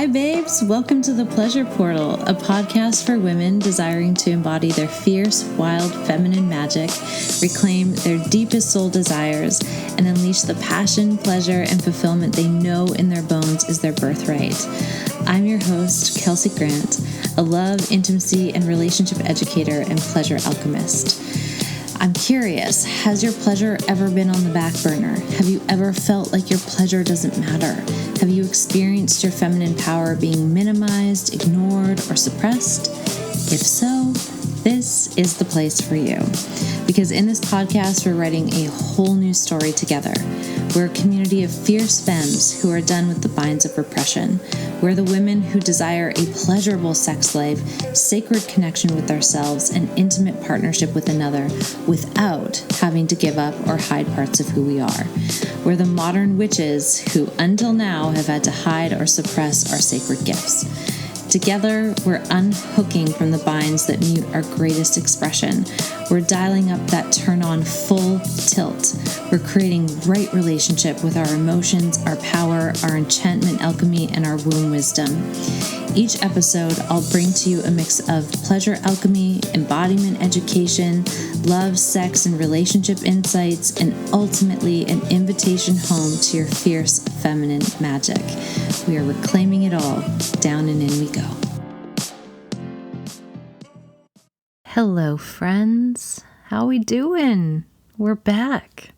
Hi, babes. Welcome to The Pleasure Portal, a podcast for women desiring to embody their fierce, wild, feminine magic, reclaim their deepest soul desires, and unleash the passion, pleasure, and fulfillment they know in their bones is their birthright. I'm your host, Kelsey Grant, a love, intimacy, and relationship educator and pleasure alchemist. I'm curious, has your pleasure ever been on the back burner? Have you ever felt like your pleasure doesn't matter? Have you experienced your feminine power being minimized, ignored, or suppressed? If so, this is the place for you. Because in this podcast, we're writing a whole new story together. We're a community of fierce femmes who are done with the binds of repression. We're the women who desire a pleasurable sex life, sacred connection with ourselves, and intimate partnership with another without having to give up or hide parts of who we are. We're the modern witches who, until now, have had to hide or suppress our sacred gifts. Together, we're unhooking from the binds that mute our greatest expression. We're dialing up that turn-on full tilt. We're creating right relationship with our emotions, our power, our enchantment alchemy, and our womb wisdom. Each episode, I'll bring to you a mix of pleasure alchemy, embodiment education, love, sex, and relationship insights, and ultimately an invitation home to your fierce feminine magic. We are reclaiming it all. Down and in we go. Hello, friends. How we doing? We're back.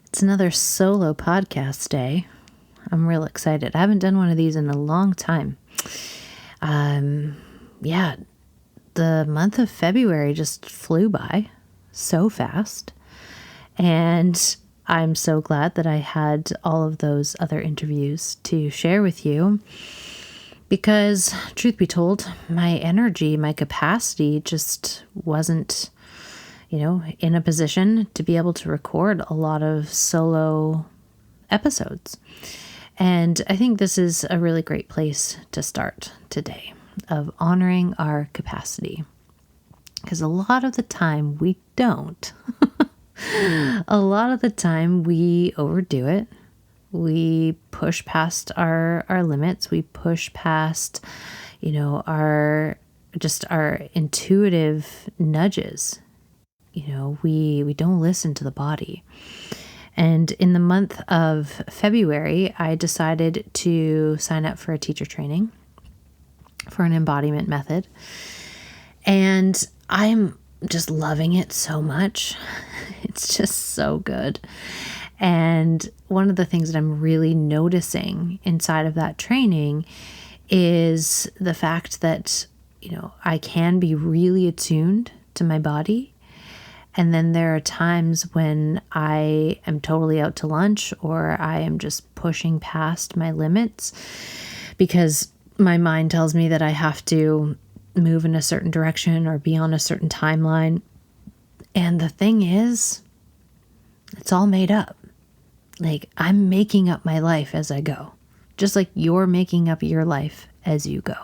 It's another solo podcast day. I'm real excited. I haven't done one of these in a long time. The month of February just flew by so fast. And I'm so glad that I had all of those other interviews to share with you because, truth be told, my energy, my capacity just wasn't, in a position to be able to record a lot of solo episodes. And I think this is a really great place to start today, of honoring our capacity. Because a lot of the time we don't. A lot of the time we overdo it. We push past our limits. We push past, our intuitive nudges. We don't listen to the body. And in the month of February, I decided to sign up for a teacher training for an embodiment method. And I'm just loving it so much. It's just so good. And one of the things that I'm really noticing inside of that training is the fact that, I can be really attuned to my body. And then there are times when I am totally out to lunch or I am just pushing past my limits because my mind tells me that I have to move in a certain direction or be on a certain timeline. And the thing is, it's all made up. Like, I'm making up my life as I go, just like you're making up your life as you go.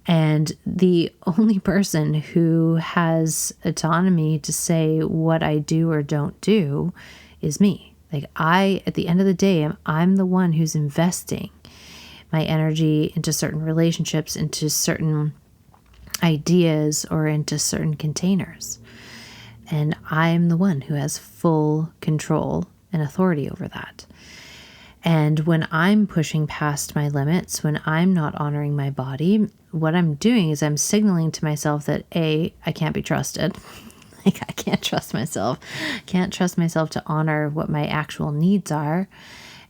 And the only person who has autonomy to say what I do or don't do is me. Like, at the end of the day, I'm the one who's investing my energy into certain relationships, into certain ideas, or into certain containers. And I'm the one who has full control and authority over that. And when I'm pushing past my limits, when I'm not honoring my body, what I'm doing is I'm signaling to myself that I can't be trusted. Like, I can't trust myself. Can't trust myself to honor what my actual needs are.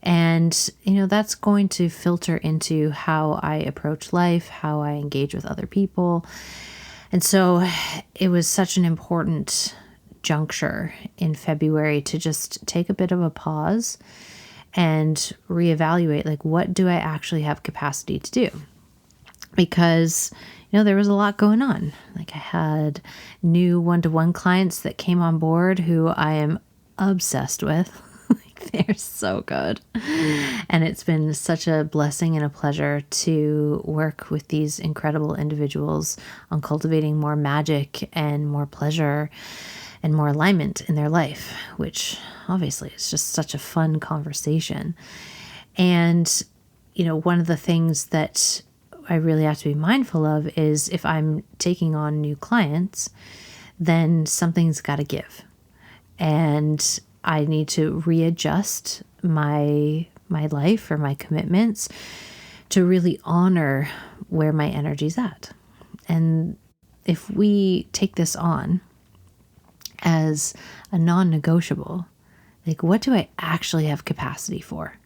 And, that's going to filter into how I approach life, how I engage with other people. And so it was such an important juncture in February to just take a bit of a pause and reevaluate, like, what do I actually have capacity to do? Because, there was a lot going on. Like, I had new one-to-one clients that came on board who I am obsessed with. Like, they're so good. And it's been such a blessing and a pleasure to work with these incredible individuals on cultivating more magic and more pleasure and more alignment in their life, which obviously is just such a fun conversation. And, one of the things that I really have to be mindful of is if I'm taking on new clients, then something's got to give. And I need to readjust my life or my commitments to really honor where my energy's at. And if we take this on as a non-negotiable, like, what do I actually have capacity for?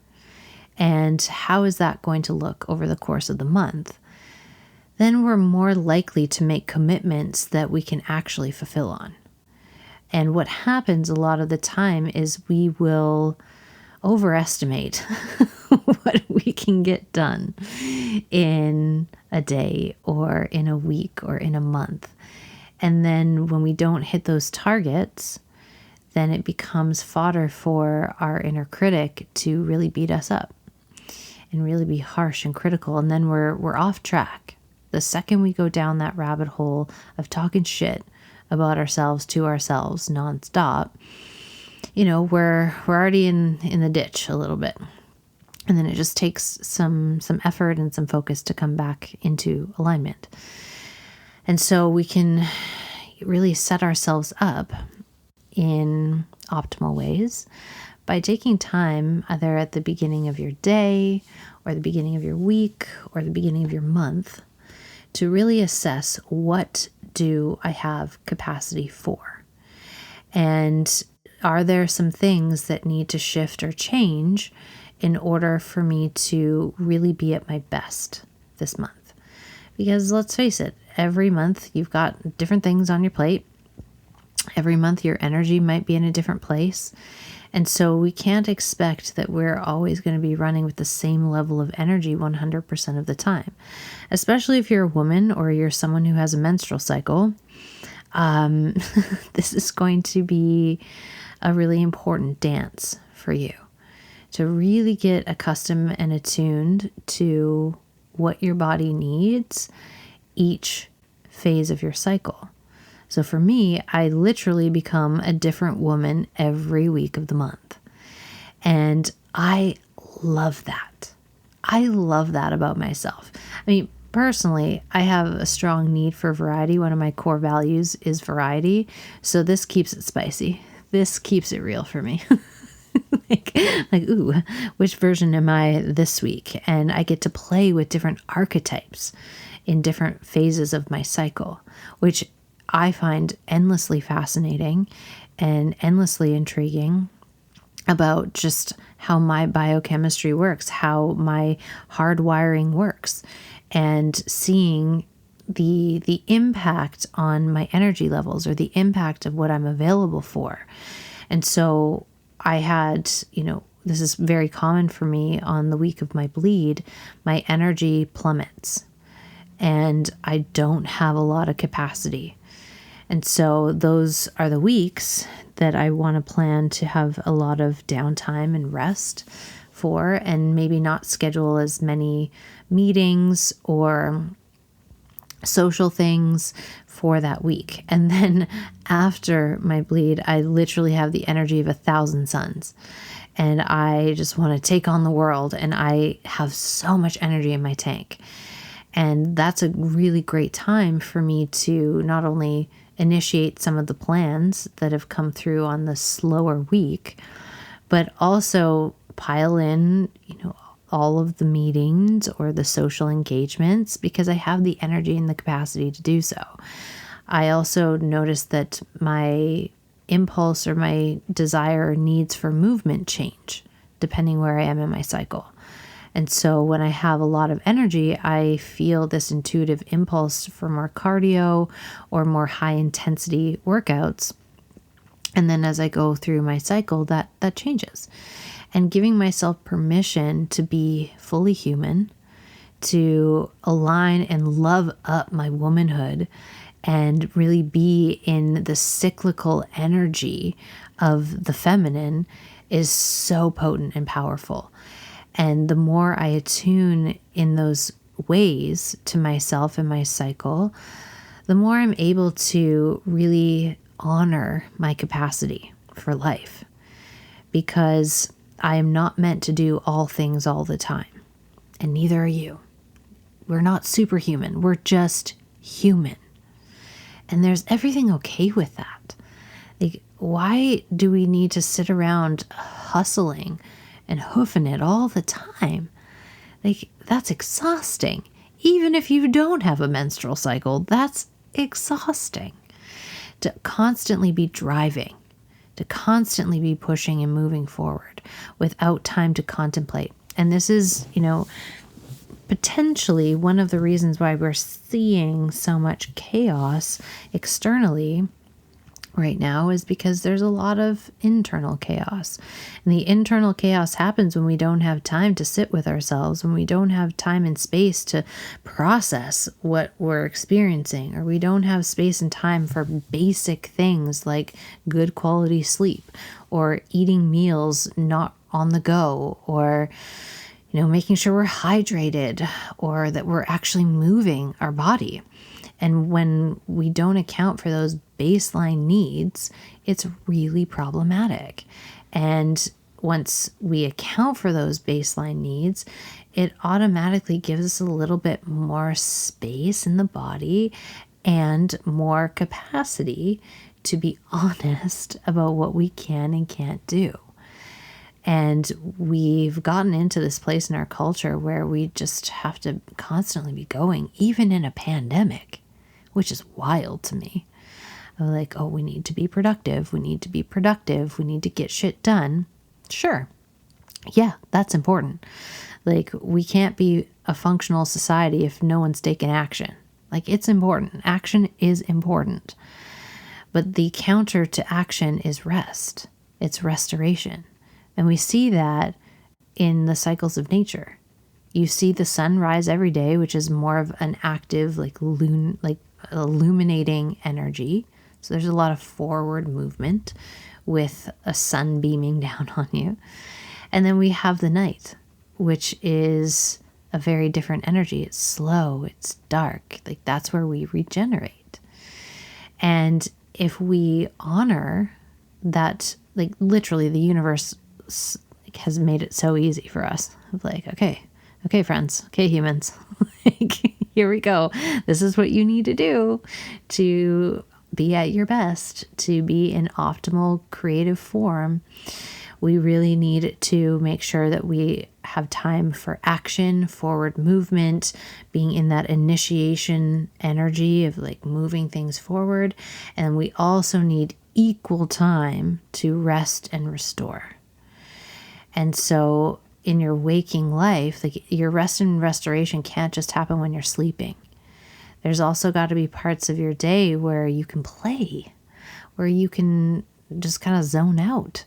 And how is that going to look over the course of the month? Then we're more likely to make commitments that we can actually fulfill on. And what happens a lot of the time is we will overestimate what we can get done in a day or in a week or in a month. And then when we don't hit those targets, then it becomes fodder for our inner critic to really beat us up and really be harsh and critical. And then we're off track. The second we go down that rabbit hole of talking shit about ourselves to ourselves nonstop, we're already in the ditch a little bit. And then it just takes some effort and some focus to come back into alignment. And so we can really set ourselves up in optimal ways by taking time either at the beginning of your day or the beginning of your week or the beginning of your month to really assess, what do I have capacity for? And are there some things that need to shift or change in order for me to really be at my best this month? Because let's face it, every month you've got different things on your plate. Every month your energy might be in a different place. And so we can't expect that we're always going to be running with the same level of energy 100% of the time, especially if you're a woman or you're someone who has a menstrual cycle. This is going to be a really important dance for you to really get accustomed and attuned to what your body needs each phase of your cycle. So for me, I literally become a different woman every week of the month. And I love that. I love that about myself. I mean, personally, I have a strong need for variety. One of my core values is variety. So this keeps it spicy. This keeps it real for me. like, ooh, which version am I this week? And I get to play with different archetypes in different phases of my cycle, which I find endlessly fascinating and endlessly intriguing about just how my biochemistry works, how my hardwiring works, and seeing the impact on my energy levels or the impact of what I'm available for. And so I had, this is very common for me on the week of my bleed, my energy plummets and I don't have a lot of capacity. And so those are the weeks that I want to plan to have a lot of downtime and rest for, and maybe not schedule as many meetings or social things for that week. And then after my bleed, I literally have the energy of 1,000 suns. And I just want to take on the world. And I have so much energy in my tank. And that's a really great time for me to not only initiate some of the plans that have come through on the slower week, but also pile in, all of the meetings or the social engagements because I have the energy and the capacity to do so. I also noticed that my impulse or my desire or needs for movement change depending where I am in my cycle. And so when I have a lot of energy, I feel this intuitive impulse for more cardio or more high intensity workouts. And then as I go through my cycle, that changes. And giving myself permission to be fully human, to align and love up my womanhood, and really be in the cyclical energy of the feminine is so potent and powerful. And the more I attune in those ways to myself and my cycle, the more I'm able to really honor my capacity for life, because I am not meant to do all things all the time. and neither are you. We're not superhuman. We're just human. And there's everything okay with that. Like, why do we need to sit around hustling and hoofing it all the time? Like, that's exhausting. Even if you don't have a menstrual cycle, that's exhausting. To constantly be driving, to constantly be pushing and moving forward without time to contemplate. And this is, potentially one of the reasons why we're seeing so much chaos externally right now, is because there's a lot of internal chaos. And the internal chaos happens when we don't have time to sit with ourselves, when we don't have time and space to process what we're experiencing, or we don't have space and time for basic things like good quality sleep, or eating meals not on the go, or making sure we're hydrated, or that we're actually moving our body. And when we don't account for those baseline needs, it's really problematic. And once we account for those baseline needs, it automatically gives us a little bit more space in the body and more capacity to be honest about what we can and can't do. And we've gotten into this place in our culture where we just have to constantly be going, even in a pandemic, which is wild to me. I'm like, oh, we need to be productive. We need to be productive. We need to get shit done. Sure. Yeah, that's important. Like, we can't be a functional society if no one's taking action. Like, it's important. Action is important. But the counter to action is rest. It's restoration. And we see that in the cycles of nature. You see the sun rise every day, which is more of an active, illuminating energy. So there's a lot of forward movement with a sun beaming down on you. And then we have the night, which is a very different energy. It's slow, it's dark. Like, that's where we regenerate. And if we honor that, like, literally the universe has made it so easy for us. Like, okay, friends, okay, humans, like, here we go. This is what you need to do to be at your best, to be in optimal creative form. We really need to make sure that we have time for action, forward movement, being in that initiation energy of like moving things forward. And we also need equal time to rest and restore. And so in your waking life, like, your rest and restoration can't just happen when you're sleeping. There's also got to be parts of your day where you can play, where you can just kind of zone out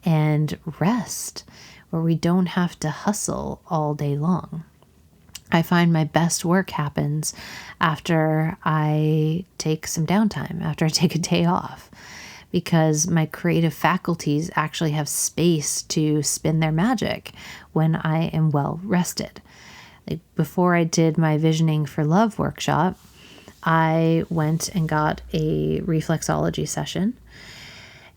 and rest, where we don't have to hustle all day long. I find my best work happens after I take some downtime, after I take a day off, because my creative faculties actually have space to spin their magic when I am well rested. Like, before I did my Visioning for Love workshop, I went and got a reflexology session.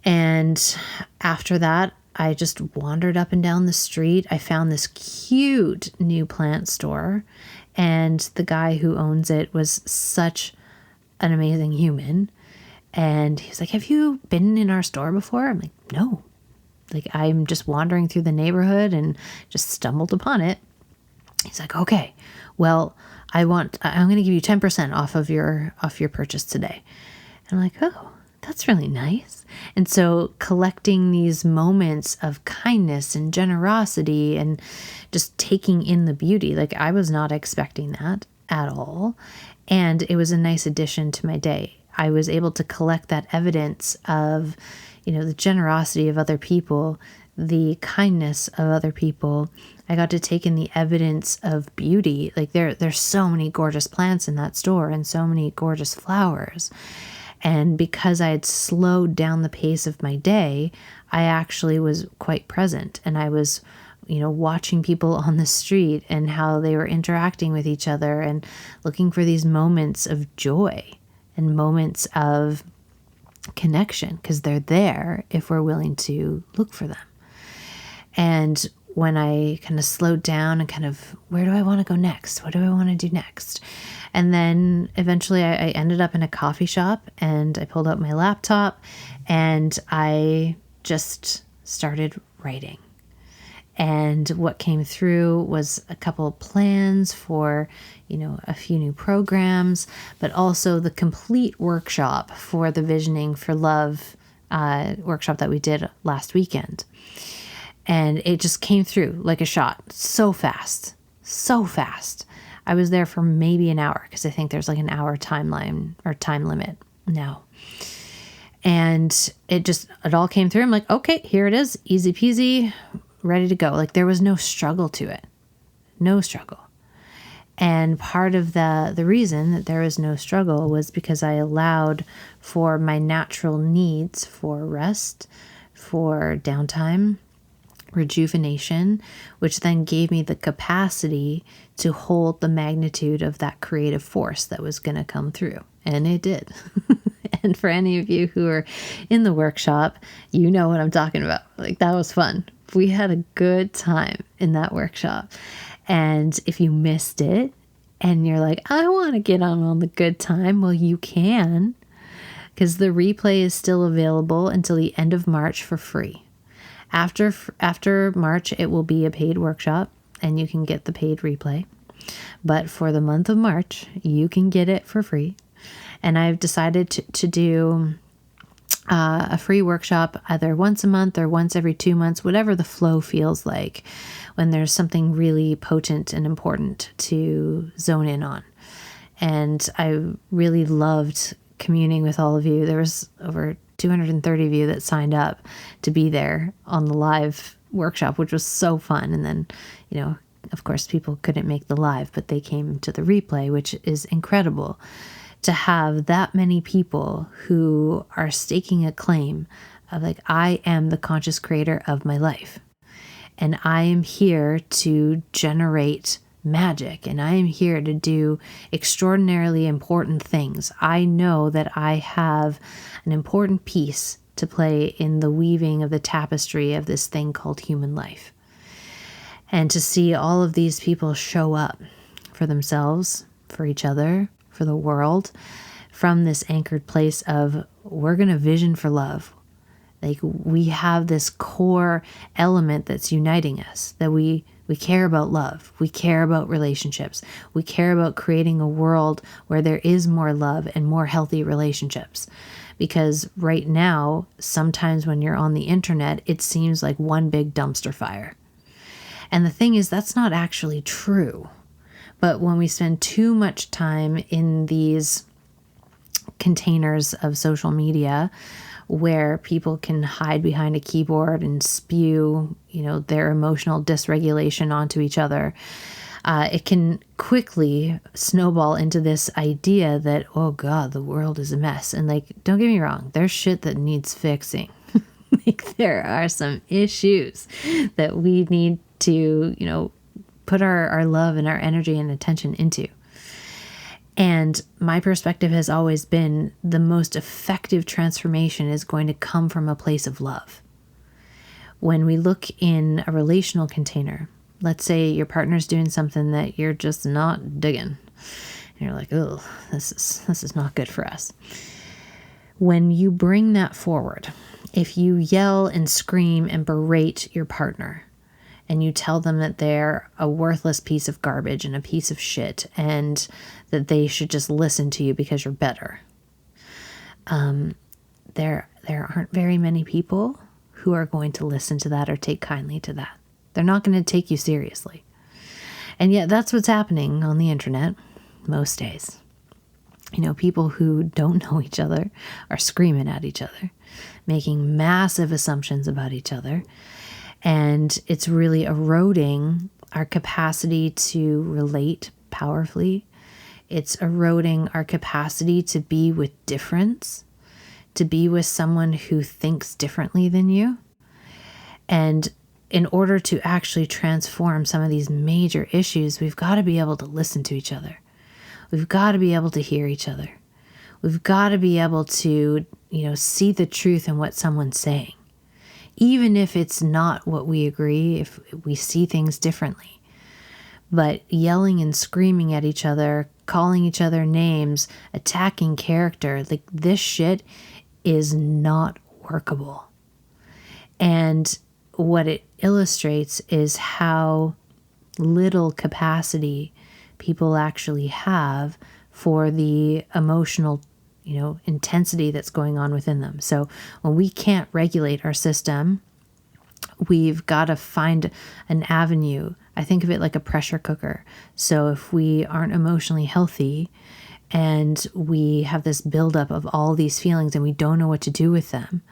And after that, I just wandered up and down the street. I found this cute new plant store, and the guy who owns it was such an amazing human. And he's like, have you been in our store before? I'm like, no. Like, I'm just wandering through the neighborhood and just stumbled upon it. He's like, okay, well, I'm going to give you 10% off your purchase today. And I'm like, oh, that's really nice. And so collecting these moments of kindness and generosity and just taking in the beauty, like, I was not expecting that at all. And it was a nice addition to my day. I was able to collect that evidence of, the generosity of other people, the kindness of other people. I got to take in the evidence of beauty. Like, there's so many gorgeous plants in that store and so many gorgeous flowers. And because I had slowed down the pace of my day, I actually was quite present. And I was, watching people on the street and how they were interacting with each other and looking for these moments of joy and moments of connection, because they're there if we're willing to look for them. And when I kind of slowed down and kind of, where do I want to go next? What do I want to do next? And then eventually I ended up in a coffee shop, and I pulled out my laptop and I just started writing. And what came through was a couple of plans for, a few new programs, but also the complete workshop for the Visioning for Love workshop that we did last weekend. And it just came through like a shot, so fast, so fast. I was there for maybe an hour, because I think there's like an hour timeline or time limit now. And it all came through. I'm like, okay, here it is, easy peasy, ready to go. Like, there was no struggle to it, no struggle. And part of the reason that there was no struggle was because I allowed for my natural needs for rest, for downtime, rejuvenation, which then gave me the capacity to hold the magnitude of that creative force that was going to come through. And it did. And for any of you who are in the workshop, you know what I'm talking about. Like, that was fun. We had a good time in that workshop. And if you missed it and you're like, I want to get on the good time, well, you can, because the replay is still available until the end of March for free. After March, it will be a paid workshop, and you can get the paid replay. But for the month of March, you can get it for free. And I've decided to do a free workshop either once a month or once every 2 months, whatever the flow feels like, when there's something really potent and important to zone in on. And I really loved communing with all of you. There was over 230 of you that signed up to be there on the live workshop, which was so fun. And then, of course, people couldn't make the live, but they came to the replay, which is incredible to have that many people who are staking a claim of, like, I am the conscious creator of my life, and I am here to generate magic, and I am here to do extraordinarily important things. I know that I have an important piece to play in the weaving of the tapestry of this thing called human life. And to see all of these people show up for themselves, for each other, for the world, from this anchored place of, we're going to vision for love. Like, we have this core element that's uniting us, that we care about love. We care about relationships. We care about creating a world where there is more love and more healthy relationships. Because right now, sometimes when you're on the internet, it seems like one big dumpster fire. And the thing is, that's not actually true. But when we spend too much time in these containers of social media, where people can hide behind a keyboard and spew, their emotional dysregulation onto each other, it can quickly snowball into this idea that, oh God, the world is a mess. And, like, don't get me wrong, there's shit that needs fixing. Like, there are some issues that we need to, put our love and our energy and attention into. And my perspective has always been, the most effective transformation is going to come from a place of love. When we look in a relational container, let's say your partner's doing something that you're just not digging, and you're like, oh, this is not good for us. When you bring that forward, if you yell and scream and berate your partner, and you tell them that they're a worthless piece of garbage and a piece of shit, and that they should just listen to you because you're better, there aren't very many people who are going to listen to that or take kindly to that. They're not going to take you seriously. And yet that's what's happening on the internet most days. People who don't know each other are screaming at each other, making massive assumptions about each other. And it's really eroding our capacity to relate powerfully. It's eroding our capacity to be with difference, to be with someone who thinks differently than you. And in order to actually transform some of these major issues, we've got to be able to listen to each other. We've got to be able to hear each other. We've got to be able to, see the truth in what someone's saying, even if it's not what we agree, if we see things differently. But yelling and screaming at each other, calling each other names, attacking character, like this shit is not workable. And what it illustrates is how little capacity people actually have for the emotional, intensity that's going on within them. So when we can't regulate our system, we've got to find an avenue. I think of it like a pressure cooker. So if we aren't emotionally healthy and we have this buildup of all these feelings and we don't know what to do with them,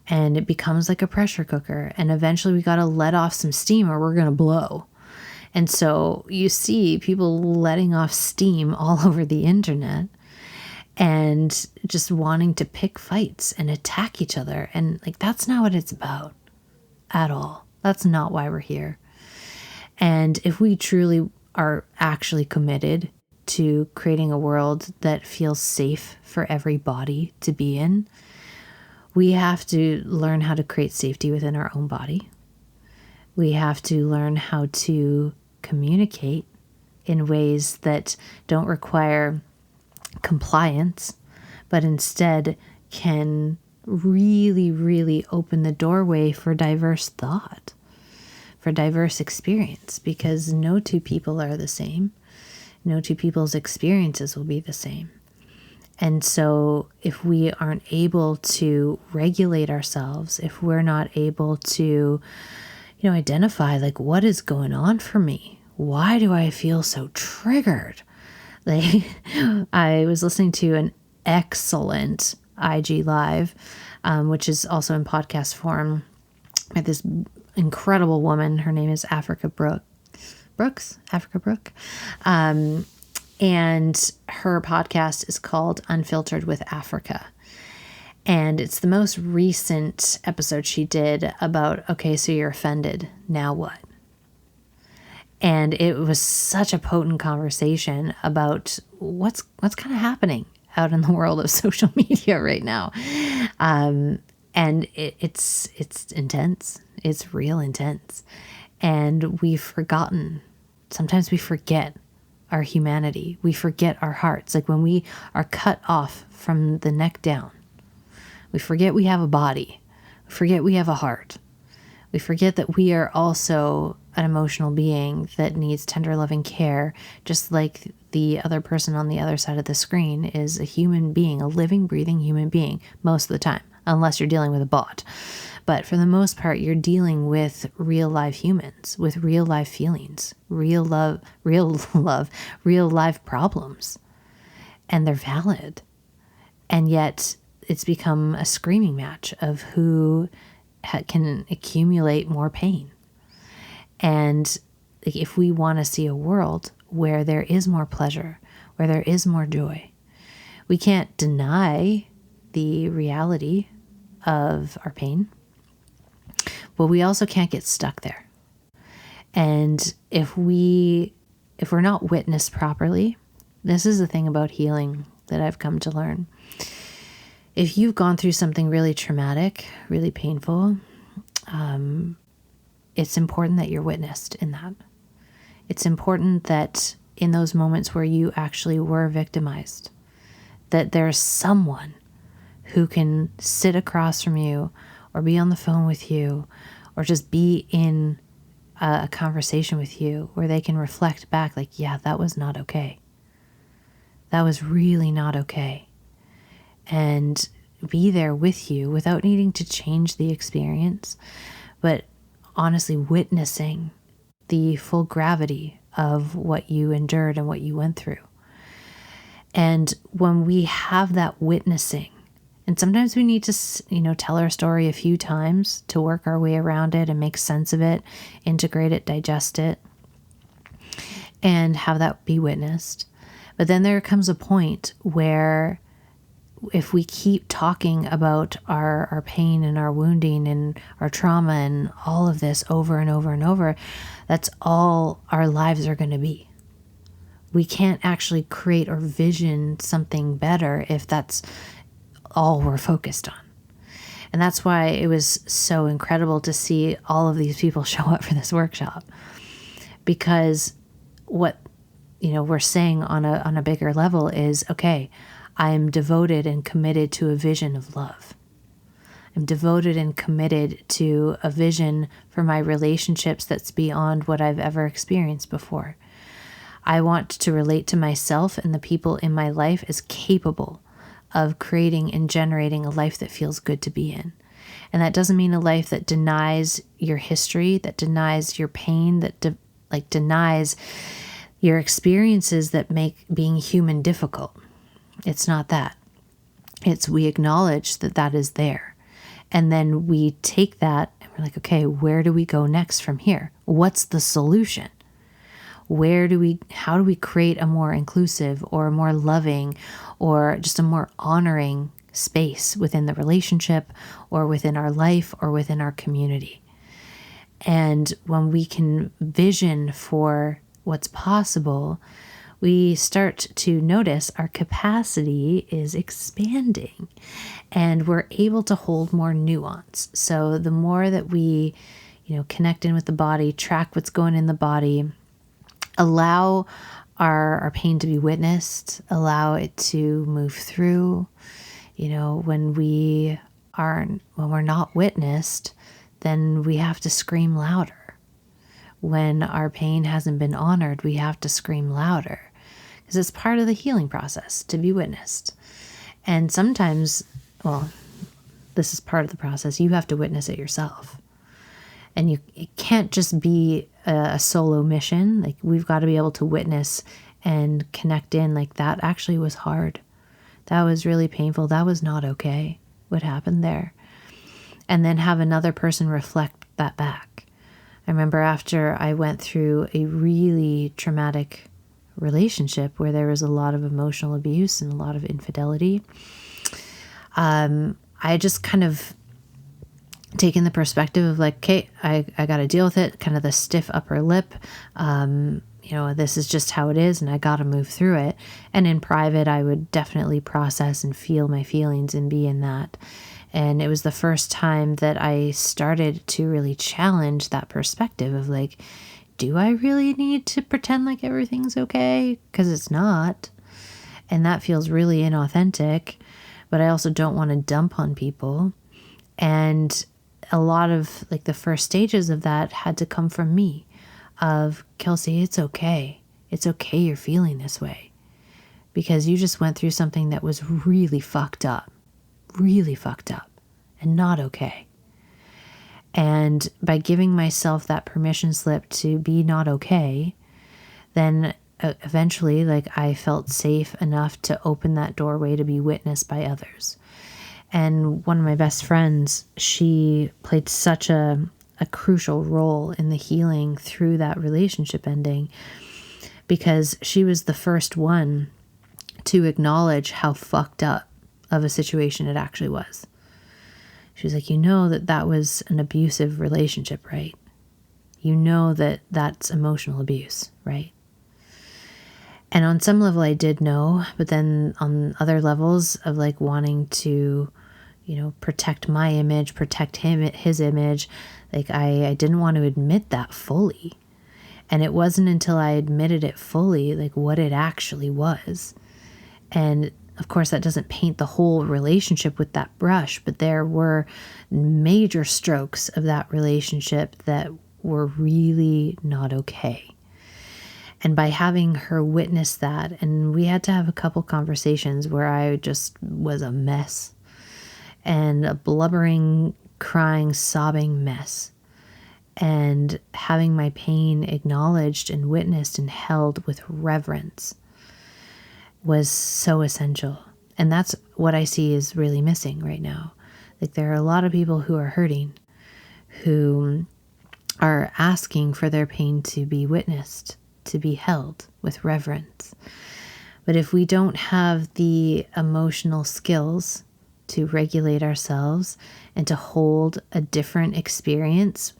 and it becomes like a pressure cooker, and eventually we got to let off some steam or we're going to blow. And so you see people letting off steam all over the internet and just wanting to pick fights and attack each other. And like, that's not what it's about at all. That's not why we're here. And if we truly are actually committed to creating a world that feels safe for every body to be in, we have to learn how to create safety within our own body. We have to learn how to communicate in ways that don't require compliance, but instead can really, really open the doorway for diverse thought, for diverse experience, because no two people are the same. No two people's experiences will be the same. And so if we aren't able to regulate ourselves, if we're not able to, identify like, what is going on for me? Why do I feel so triggered? Like, I was listening to an excellent IG Live, which is also in podcast form, by this incredible woman. Her name is Africa Brooks. And her podcast is called Unfiltered with Africa. And it's the most recent episode she did about, okay, so you're offended, now what? And it was such a potent conversation about what's kind of happening out in the world of social media right now. And it's intense. It's real intense. And we've forgotten. Sometimes we forget our humanity. We forget our hearts. Like when we are cut off from the neck down, we forget we have a body. We forget we have a heart. We forget that we are also an emotional being that needs tender, loving care, just like the other person on the other side of the screen is a human being, a living, breathing human being most of the time, unless you're dealing with a bot. But for the most part, you're dealing with real live humans, with real life feelings, real live problems. And they're valid. And yet it's become a screaming match of who can accumulate more pain. And if we want to see a world where there is more pleasure, where there is more joy, we can't deny the reality of our pain, but we also can't get stuck there. And if we're not witnessed properly, this is the thing about healing that I've come to learn. If you've gone through something really traumatic, really painful, it's important that you're witnessed in that. It's important that in those moments where you actually were victimized, that there's someone who can sit across from you or be on the phone with you or just be in a conversation with you where they can reflect back like, yeah, that was not okay. That was really not okay. And be there with you without needing to change the experience, but honestly witnessing the full gravity of what you endured and what you went through. And when we have that witnessing, and sometimes we need to, tell our story a few times to work our way around it and make sense of it, integrate it, digest it, and have that be witnessed. But then there comes a point where if we keep talking about our pain and our wounding and our trauma and all of this over and over and over, that's all our lives are going to be. We can't actually create or vision something better if that's all we're focused on. And that's why it was so incredible to see all of these people show up for this workshop, because what, we're saying on a bigger level is, okay, I'm devoted and committed to a vision of love. I'm devoted and committed to a vision for my relationships that's beyond what I've ever experienced before. I want to relate to myself and the people in my life as capable of creating and generating a life that feels good to be in. And that doesn't mean a life that denies your history, that denies your pain, that denies your experiences that make being human difficult. It's not that. It's we acknowledge that that is there. And then we take that and we're like, okay, where do we go next from here? What's the solution? How do we create a more inclusive or a more loving or just a more honoring space within the relationship or within our life or within our community? And when we can vision for what's possible, we start to notice our capacity is expanding and we're able to hold more nuance. So the more that we, connect in with the body, track what's going in the body, allow our pain to be witnessed, allow it to move through, when we're not witnessed, then we have to scream louder. When our pain hasn't been honored, we have to scream louder, because it's part of the healing process to be witnessed. And sometimes, this is part of the process, you have to witness it yourself. And it can't just be a solo mission. Like, we've got to be able to witness and connect in. Like, that actually was hard. That was really painful. That was not okay, what happened there. And then have another person reflect that back. I remember after I went through a really traumatic relationship where there was a lot of emotional abuse and a lot of infidelity, I just kind of taken the perspective of like, okay, I got to deal with it, kind of the stiff upper lip. This is just how it is and I got to move through it. And in private, I would definitely process and feel my feelings and be in that. And it was the first time that I started to really challenge that perspective of like, do I really need to pretend like everything's okay? Because it's not. And that feels really inauthentic. But I also don't want to dump on people. And a lot of like the first stages of that had to come from me of, Kelsey, it's okay. It's okay you're feeling this way. Because you just went through something that was really fucked up and not okay. And by giving myself that permission slip to be not okay, then eventually, like, I felt safe enough to open that doorway to be witnessed by others. And one of my best friends, she played such a crucial role in the healing through that relationship ending, because she was the first one to acknowledge how fucked up of a situation it actually was. She was like, that was an abusive relationship, right? That that's emotional abuse, right? And on some level I did know, but then on other levels of like wanting to, protect my image, protect his image, like I didn't want to admit that fully. And it wasn't until I admitted it fully, like what it actually was. And of course, that doesn't paint the whole relationship with that brush, but there were major strokes of that relationship that were really not okay. And by having her witness that, and we had to have a couple conversations where I just was a mess and a blubbering, crying, sobbing mess. And having my pain acknowledged and witnessed and held with reverence was so essential. And that's what I see is really missing right now. Like, there are a lot of people who are hurting, who are asking for their pain to be witnessed, to be held with reverence. But if we don't have the emotional skills to regulate ourselves and to hold a different experience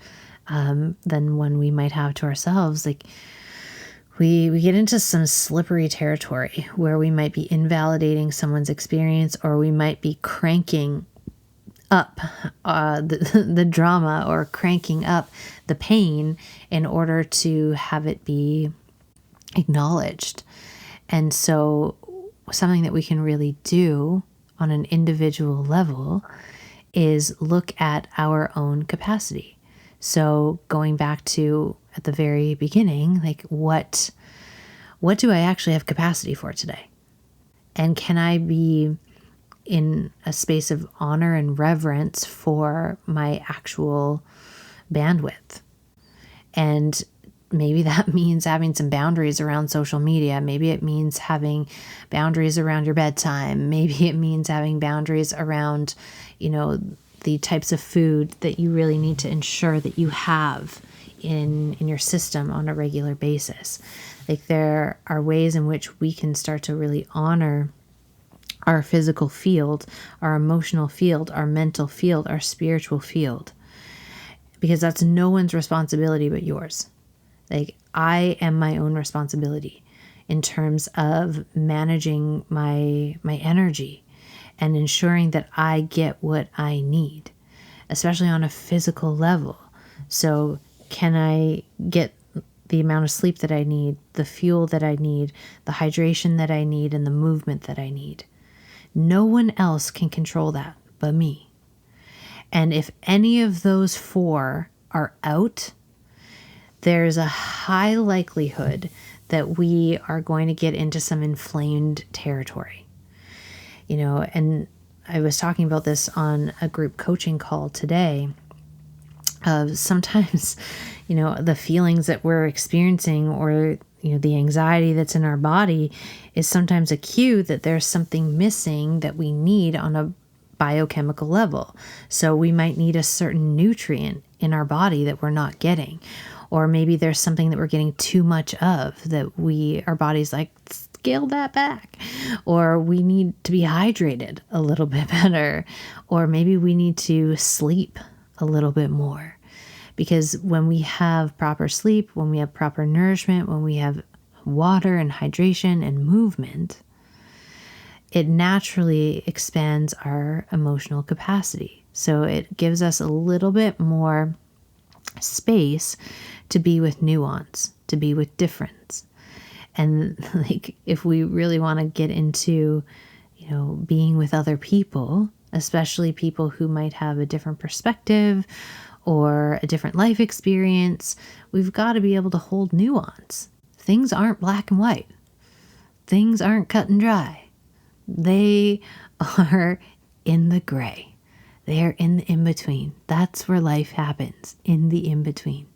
than one we might have to ourselves, like, we get into some slippery territory where we might be invalidating someone's experience, or we might be cranking up the drama or cranking up the pain in order to have it be acknowledged. And so something that we can really do on an individual level is look at our own capacity. So going back to at the very beginning, like what do I actually have capacity for today? And can I be in a space of honor and reverence for my actual bandwidth? And maybe that means having some boundaries around social media. Maybe it means having boundaries around your bedtime. Maybe it means having boundaries around, the types of food that you really need to ensure that you have in your system on a regular basis. Like, there are ways in which we can start to really honor our physical field, our emotional field, our mental field, our spiritual field, because that's no one's responsibility but yours. Like, I am my own responsibility in terms of managing my energy and ensuring that I get what I need, especially on a physical level. So can I get the amount of sleep that I need, the fuel that I need, the hydration that I need, and the movement that I need? No one else can control that but me. And if any of those four are out, there's a high likelihood that we are going to get into some inflamed territory. And I was talking about this on a group coaching call today, of sometimes, the feelings that we're experiencing, or, the anxiety that's in our body, is sometimes a cue that there's something missing that we need on a biochemical level. So we might need a certain nutrient in our body that we're not getting. Or maybe there's something that we're getting too much of that our body's like, scale that back. Or we need to be hydrated a little bit better. Or maybe we need to sleep a little bit more. Because when we have proper sleep, when we have proper nourishment, when we have water and hydration and movement, it naturally expands our emotional capacity. So it gives us a little bit more space to be with nuance, to be with difference. And like, if we really want to get into, being with other people, especially people who might have a different perspective or a different life experience, we've got to be able to hold nuance. Things aren't black and white. Things aren't cut and dry. They are in the gray. They are in the in-between. That's where life happens, in the in-between.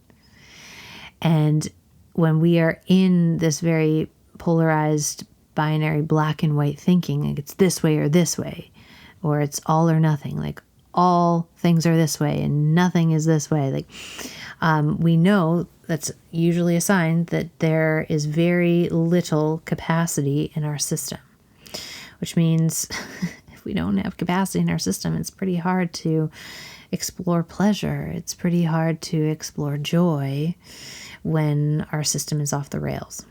And when we are in this very polarized, binary, black and white thinking, like it's this way or this way, or it's all or nothing, like all things are this way and nothing is this way, like we know that's usually a sign that there is very little capacity in our system, which means if we don't have capacity in our system, it's pretty hard to explore pleasure. It's pretty hard to explore joy when our system is off the rails.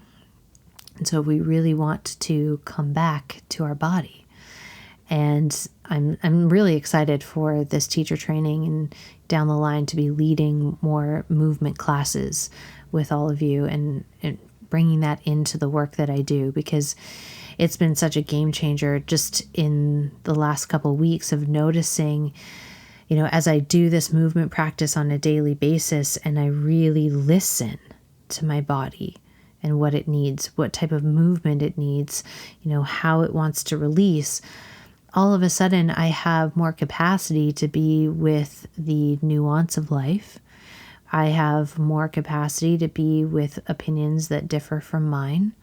And so we really want to come back to our body. And I'm really excited for this teacher training and down the line to be leading more movement classes with all of you and bringing that into the work that I do, because it's been such a game changer just in the last couple of weeks of noticing, as I do this movement practice on a daily basis and I really listen to my body and what it needs, what type of movement it needs, how it wants to release, all of a sudden I have more capacity to be with the nuance of life. I have more capacity to be with opinions that differ from mine.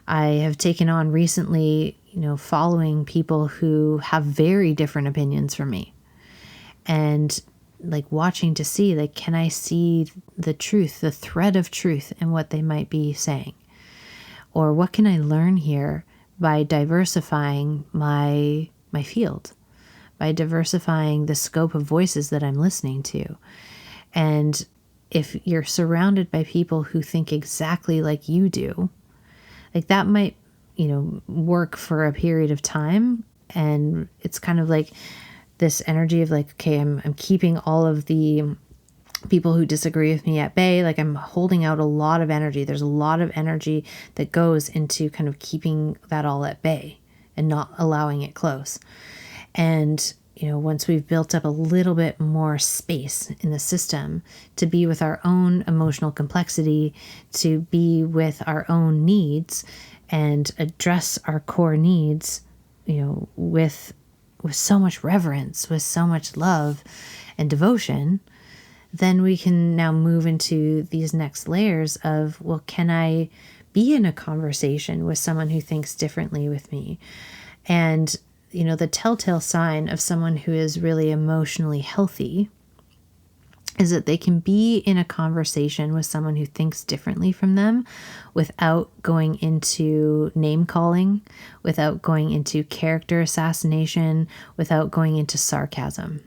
I have taken on recently, following people who have very different opinions from me, and like watching to see, like, can I see the truth, the thread of truth in what they might be saying? Or what can I learn here by diversifying my field, by diversifying the scope of voices that I'm listening to? And if you're surrounded by people who think exactly like you do, like that might, work for a period of time. And it's kind of like this energy of like, okay, I'm keeping all of the people who disagree with me at bay. Like I'm holding out a lot of energy. There's a lot of energy that goes into kind of keeping that all at bay and not allowing it close. And, once we've built up a little bit more space in the system to be with our own emotional complexity, to be with our own needs and address our core needs, with so much reverence, with so much love and devotion, then we can now move into these next layers of, well, can I be in a conversation with someone who thinks differently with me? And, the telltale sign of someone who is really emotionally healthy is that they can be in a conversation with someone who thinks differently from them without going into name calling, without going into character assassination, without going into sarcasm.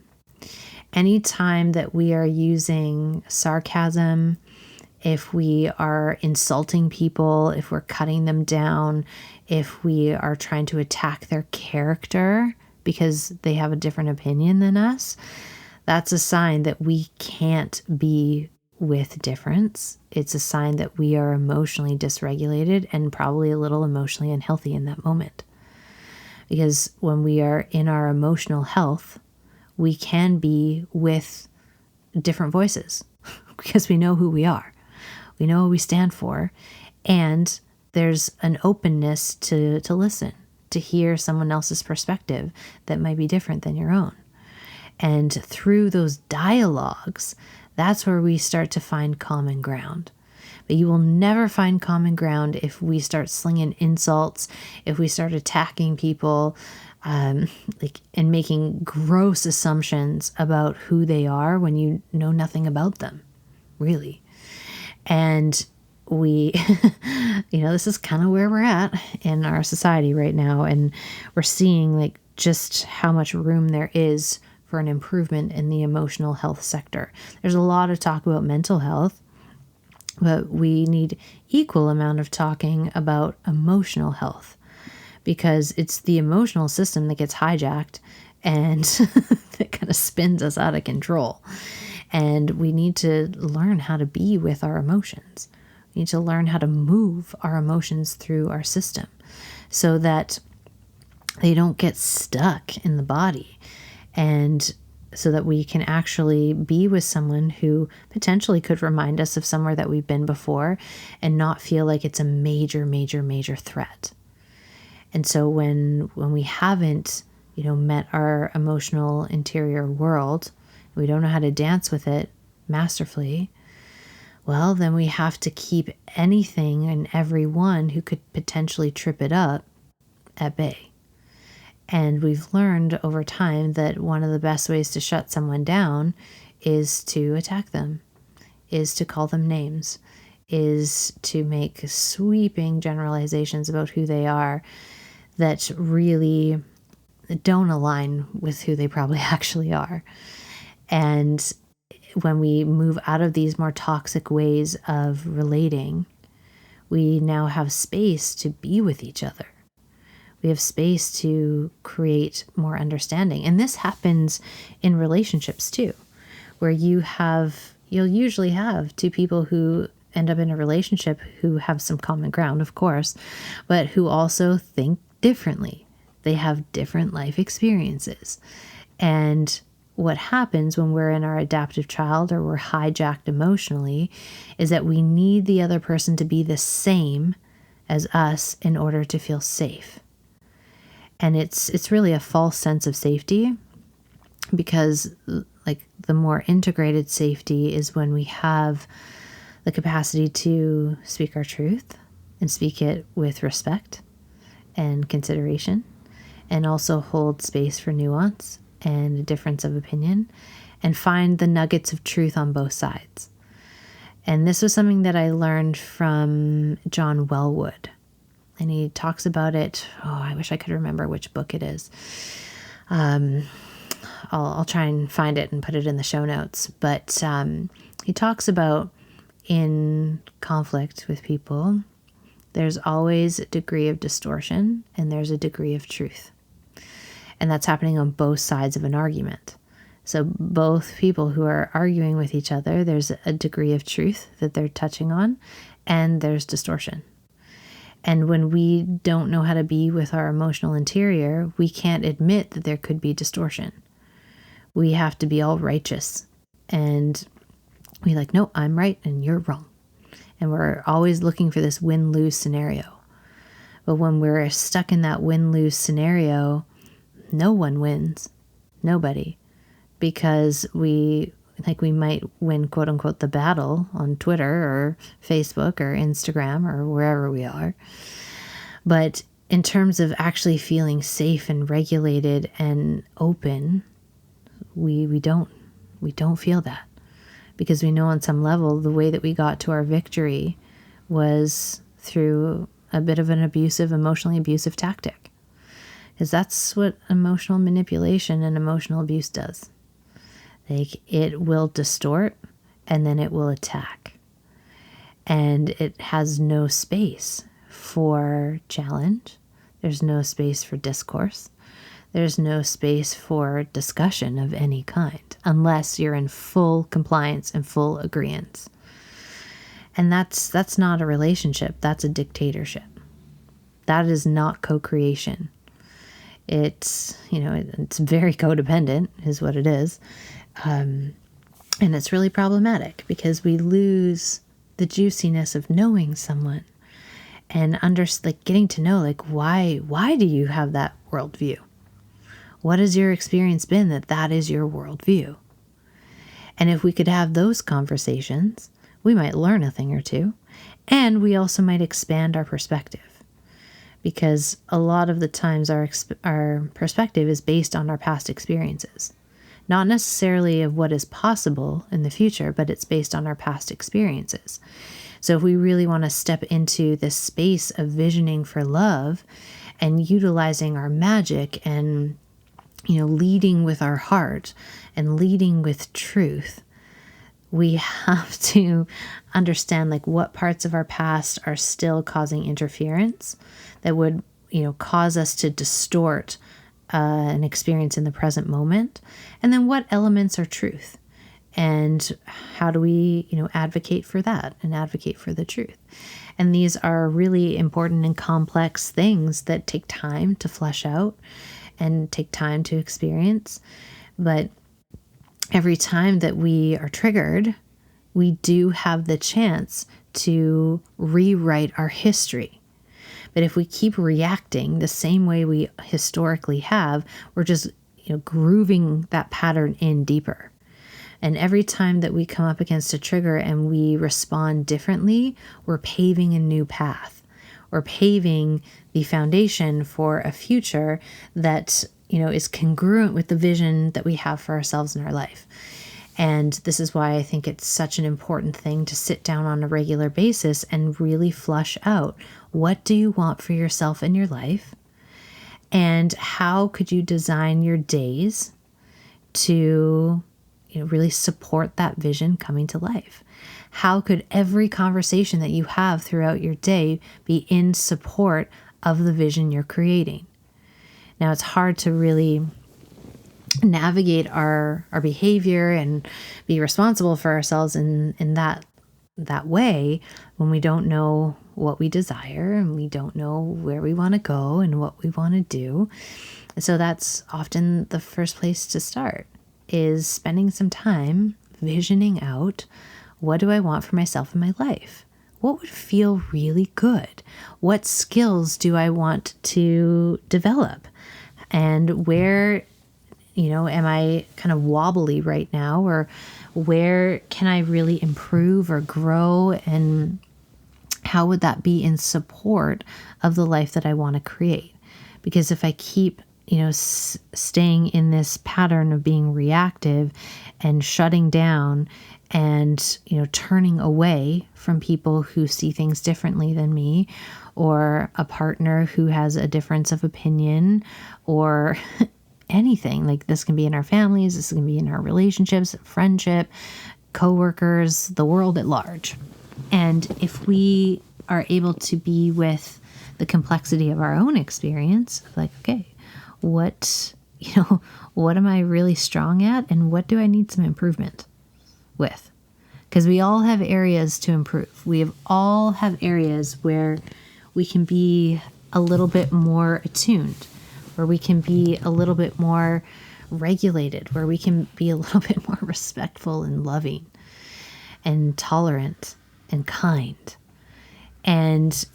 Anytime that we are using sarcasm, if we are insulting people, if we're cutting them down, if we are trying to attack their character because they have a different opinion than us, that's a sign that we can't be with difference. It's a sign that we are emotionally dysregulated and probably a little emotionally unhealthy in that moment. Because when we are in our emotional health, we can be with different voices because we know who we are. We know what we stand for. And there's an openness to listen, to hear someone else's perspective that might be different than your own. And through those dialogues, that's where we start to find common ground. But you will never find common ground if we start slinging insults, if we start attacking people, and making gross assumptions about who they are when you know nothing about them, really. And we, this is kind of where we're at in our society right now. And we're seeing like just how much room there is for an improvement in the emotional health sector. There's a lot of talk about mental health, but we need equal amount of talking about emotional health, because it's the emotional system that gets hijacked and that kind of spins us out of control. And we need to learn how to be with our emotions. We need to learn how to move our emotions through our system so that they don't get stuck in the body, and so that we can actually be with someone who potentially could remind us of somewhere that we've been before and not feel like it's a major, major, major threat. And so when we haven't, met our emotional interior world, we don't know how to dance with it masterfully, well, then we have to keep anything and everyone who could potentially trip it up at bay. And we've learned over time that one of the best ways to shut someone down is to attack them, is to call them names, is to make sweeping generalizations about who they are that really don't align with who they probably actually are. And when we move out of these more toxic ways of relating, we now have space to be with each other. We have space to create more understanding. And this happens in relationships too, where you'll usually have two people who end up in a relationship who have some common ground, of course, but who also think differently. They have different life experiences. And what happens when we're in our adaptive child or we're hijacked emotionally is that we need the other person to be the same as us in order to feel safe. And it's really a false sense of safety, because like the more integrated safety is when we have the capacity to speak our truth and speak it with respect and consideration, and also hold space for nuance and a difference of opinion, and find the nuggets of truth on both sides. And this was something that I learned from John Wellwood. And he talks about it. Oh, I wish I could remember which book it is. I'll try and find it and put it in the show notes. But he talks about in conflict with people, there's always a degree of distortion and there's a degree of truth. And that's happening on both sides of an argument. So both people who are arguing with each other, there's a degree of truth that they're touching on, and there's distortion. And when we don't know how to be with our emotional interior, we can't admit that there could be distortion. We have to be all righteous. And we like, no, I'm right and you're wrong. And we're always looking for this win-lose scenario. But when we're stuck in that win-lose scenario, no one wins. Nobody. Because we might win, quote unquote, the battle on Twitter or Facebook or Instagram or wherever we are. But in terms of actually feeling safe and regulated and open, we don't feel that. Because we know on some level the way that we got to our victory was through a bit of an emotionally abusive tactic. Because that's what emotional manipulation and emotional abuse does. Like, it will distort and then it will attack. And it has no space for challenge. There's no space for discourse. There's no space for discussion of any kind, unless you're in full compliance and full agreement. And that's not a relationship. That's a dictatorship. That is not co-creation. It's very codependent is what it is. And it's really problematic because we lose the juiciness of knowing someone and getting to know, why do you have that worldview? What has your experience been that is your worldview? And if we could have those conversations, we might learn a thing or two, and we also might expand our perspective. Because a lot of the times our perspective is based on our past experiences. Not necessarily of what is possible in the future, but it's based on our past experiences. So if we really want to step into this space of visioning for love and utilizing our magic and, leading with our heart and leading with truth, we have to understand what parts of our past are still causing interference that would, cause us to distort an experience in the present moment. And then what elements are truth? And how do we, advocate for that and advocate for the truth? And these are really important and complex things that take time to flesh out and take time to experience. But every time that we are triggered, we do have the chance to rewrite our history. But if we keep reacting the same way we historically have, we're just, grooving that pattern in deeper. And every time that we come up against a trigger and we respond differently, we're paving a new path. We're paving the foundation for a future that, is congruent with the vision that we have for ourselves in our life. And this is why I think it's such an important thing to sit down on a regular basis and really flush out, what do you want for yourself in your life? And how could you design your days to, really support that vision coming to life? How could every conversation that you have throughout your day be in support of the vision you're creating? Now, it's hard to really navigate our behavior and be responsible for ourselves in that way when we don't know what we desire and we don't know where we want to go and what we want to do. So that's often the first place to start, is spending some time visioning out, what do I want for myself in my life? What would feel really good? What skills do I want to develop? And where am I kind of wobbly right now, or where can I really improve or grow? And how would that be in support of the life that I want to create? Because if I keep, staying in this pattern of being reactive and shutting down and, turning away from people who see things differently than me, or a partner who has a difference of opinion, or anything, this can be in our families, this can be in our relationships, friendship, coworkers, the world at large. And if we are able to be with the complexity of our own experience, okay, what what am I really strong at and what do I need some improvement with? Because we all have areas to improve. All have areas where we can be a little bit more attuned, where we can be a little bit more regulated, where we can be a little bit more respectful and loving and tolerant and kind. And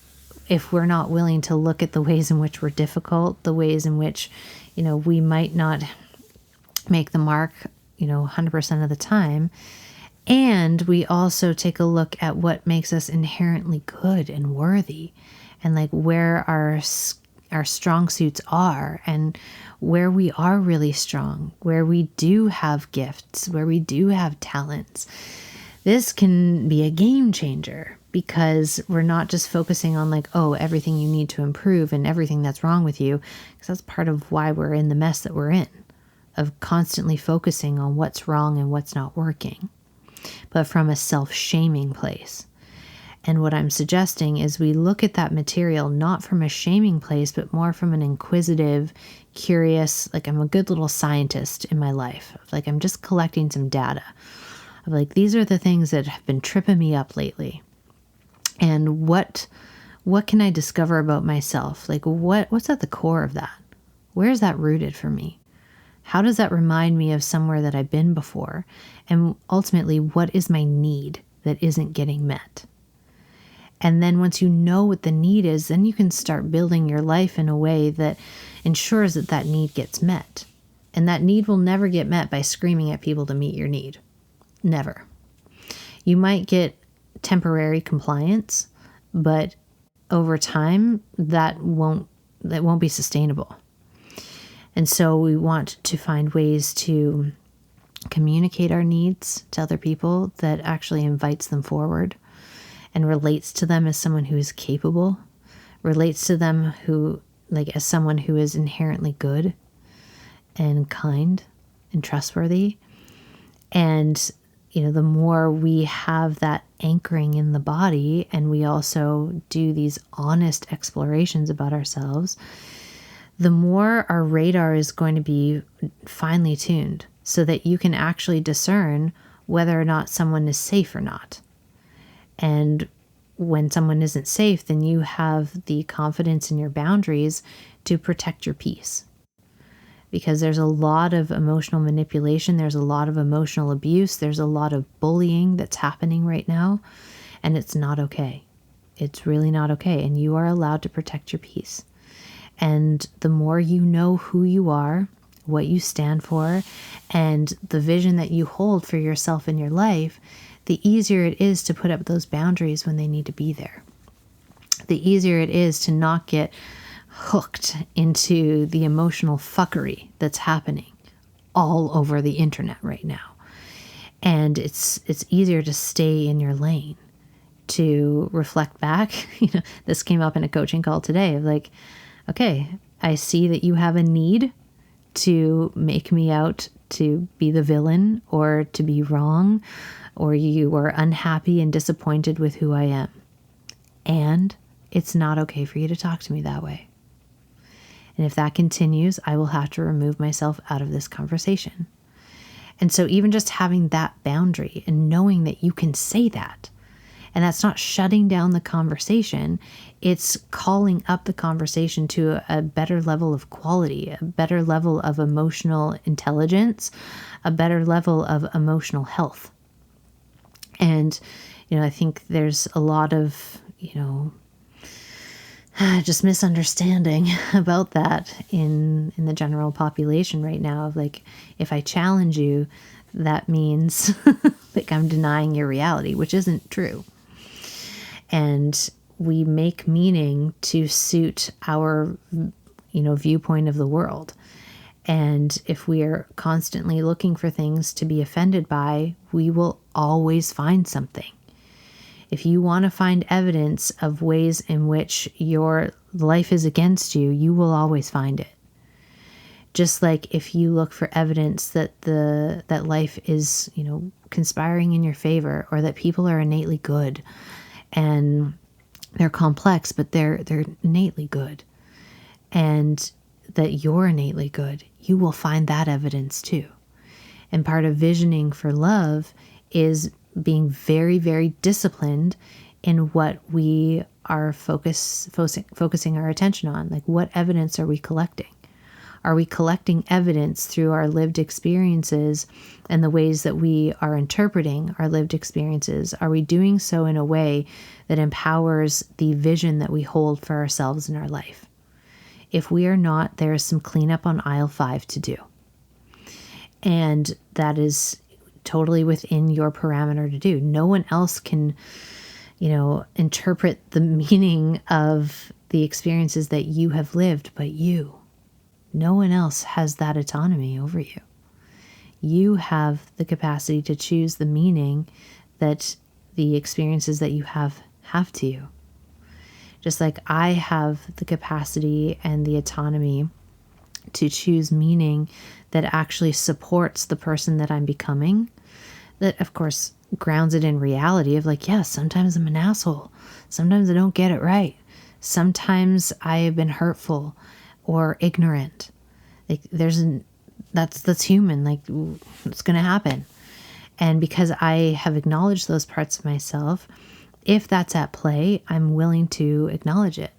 if we're not willing to look at the ways in which we're difficult, the ways in which, we might not make the mark, 100% of the time, and we also take a look at what makes us inherently good and worthy, and like where our strong suits are, and where we are really strong, where we do have gifts, where we do have talents. This can be a game changer, because we're not just focusing on like, oh, everything you need to improve and everything that's wrong with you, because that's part of why we're in the mess that we're in, of constantly focusing on what's wrong and what's not working, but from a self-shaming place. And what I'm suggesting is we look at that material not from a shaming place, but more from an inquisitive, curious, like I'm a good little scientist in my life. Like I'm just collecting some data. Of like, these are the things that have been tripping me up lately. And what can I discover about myself? Like what's at the core of that? Where is that rooted for me? How does that remind me of somewhere that I've been before? And ultimately, what is my need that isn't getting met? And then once you know what the need is, then you can start building your life in a way that ensures that that need gets met. And that need will never get met by screaming at people to meet your need. Never. You might get temporary compliance, but over time, that won't be sustainable. And so we want to find ways to communicate our needs to other people that actually invites them forward and relates to them as someone who is capable, relates to them as someone who is inherently good and kind and trustworthy. And, the more we have that anchoring in the body, and we also do these honest explorations about ourselves, the more our radar is going to be finely tuned so that you can actually discern whether or not someone is safe or not. And when someone isn't safe, then you have the confidence in your boundaries to protect your peace. Because there's a lot of emotional manipulation, there's a lot of emotional abuse, there's a lot of bullying that's happening right now, and it's not okay. It's really not okay, and you are allowed to protect your peace. And the more you know who you are, what you stand for, and the vision that you hold for yourself in your life, the easier it is to put up those boundaries when they need to be there. The easier it is to not get hooked into the emotional fuckery that's happening all over the internet right now. And it's easier to stay in your lane, to reflect back. This came up in a coaching call today of like, okay, I see that you have a need to make me out to be the villain or to be wrong, or you are unhappy and disappointed with who I am. And it's not okay for you to talk to me that way. And if that continues, I will have to remove myself out of this conversation. And so even just having that boundary and knowing that you can say that, and that's not shutting down the conversation, it's calling up the conversation to a better level of quality, a better level of emotional intelligence, a better level of emotional health. And, I think there's a lot of, just misunderstanding about that in the general population right now of like, if I challenge you, that means like I'm denying your reality, which isn't true. And we make meaning to suit our, viewpoint of the world. And if we are constantly looking for things to be offended by, we will always find something. If you want to find evidence of ways in which your life is against you, you will always find it. Just like if you look for evidence that that life is, conspiring in your favor, or that people are innately good and they're complex, but they're innately good. And that you're innately good, you will find that evidence too. And part of visioning for love is being very, very disciplined in what we are focusing our attention on. Like, what evidence are we collecting? Are we collecting evidence through our lived experiences and the ways that we are interpreting our lived experiences? Are we doing so in a way that empowers the vision that we hold for ourselves in our life? If we are not, there is some cleanup on aisle 5 to do. And that is totally within your parameter to do. No one else can, interpret the meaning of the experiences that you have lived but you. No one else has that autonomy over you. You have the capacity to choose the meaning that the experiences that you have to you. Just like I have the capacity and the autonomy to choose meaning that actually supports the person that I'm becoming, that of course grounds it in reality of like, yes, sometimes I'm an asshole. Sometimes I don't get it right. Sometimes I have been hurtful or ignorant. Like that's human. Like, it's going to happen. And because I have acknowledged those parts of myself, if that's at play, I'm willing to acknowledge it.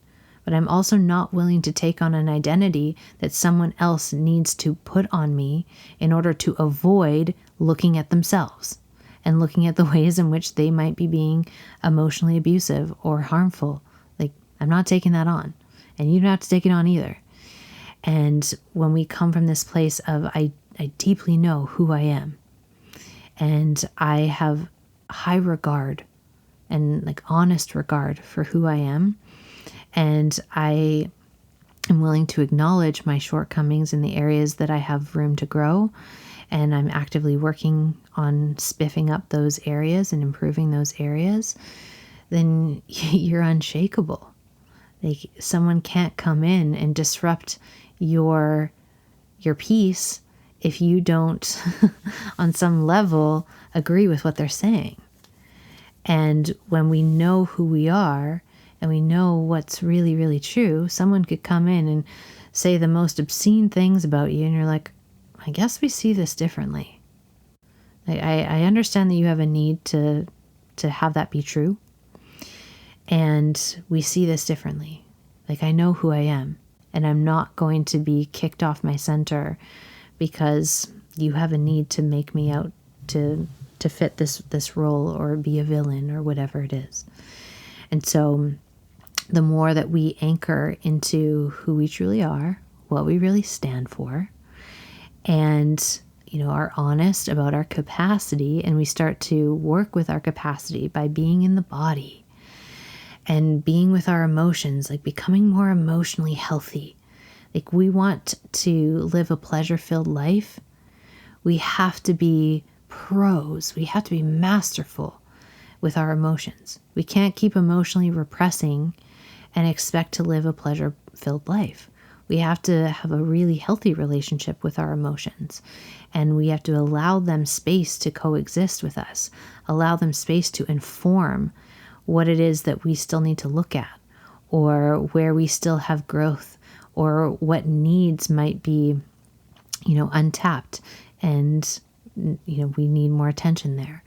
But I'm also not willing to take on an identity that someone else needs to put on me in order to avoid looking at themselves and looking at the ways in which they might be being emotionally abusive or harmful. Like, I'm not taking that on. And you don't have to take it on either. And when we come from this place of, I deeply know who I am, and I have high regard and like honest regard for who I am, and I am willing to acknowledge my shortcomings in the areas that I have room to grow, and I'm actively working on spiffing up those areas and improving those areas, then you're unshakable. Like, someone can't come in and disrupt your peace if you don't on some level agree with what they're saying. And when we know who we are and we know what's really, really true, someone could come in and say the most obscene things about you, and you're like, I guess we see this differently. I understand that you have a need to have that be true, and we see this differently. Like, I know who I am, and I'm not going to be kicked off my center because you have a need to make me out to fit this role or be a villain or whatever it is. And so the more that we anchor into who we truly are, what we really stand for, and are honest about our capacity, and we start to work with our capacity by being in the body and being with our emotions, like becoming more emotionally healthy. Like, we want to live a pleasure-filled life. We have to be pros. We have to be masterful with our emotions. We can't keep emotionally repressing and expect to live a pleasure-filled life. We have to have a really healthy relationship with our emotions, and we have to allow them space to coexist with us, allow them space to inform what it is that we still need to look at, or where we still have growth, or what needs might be, untapped, and, we need more attention there.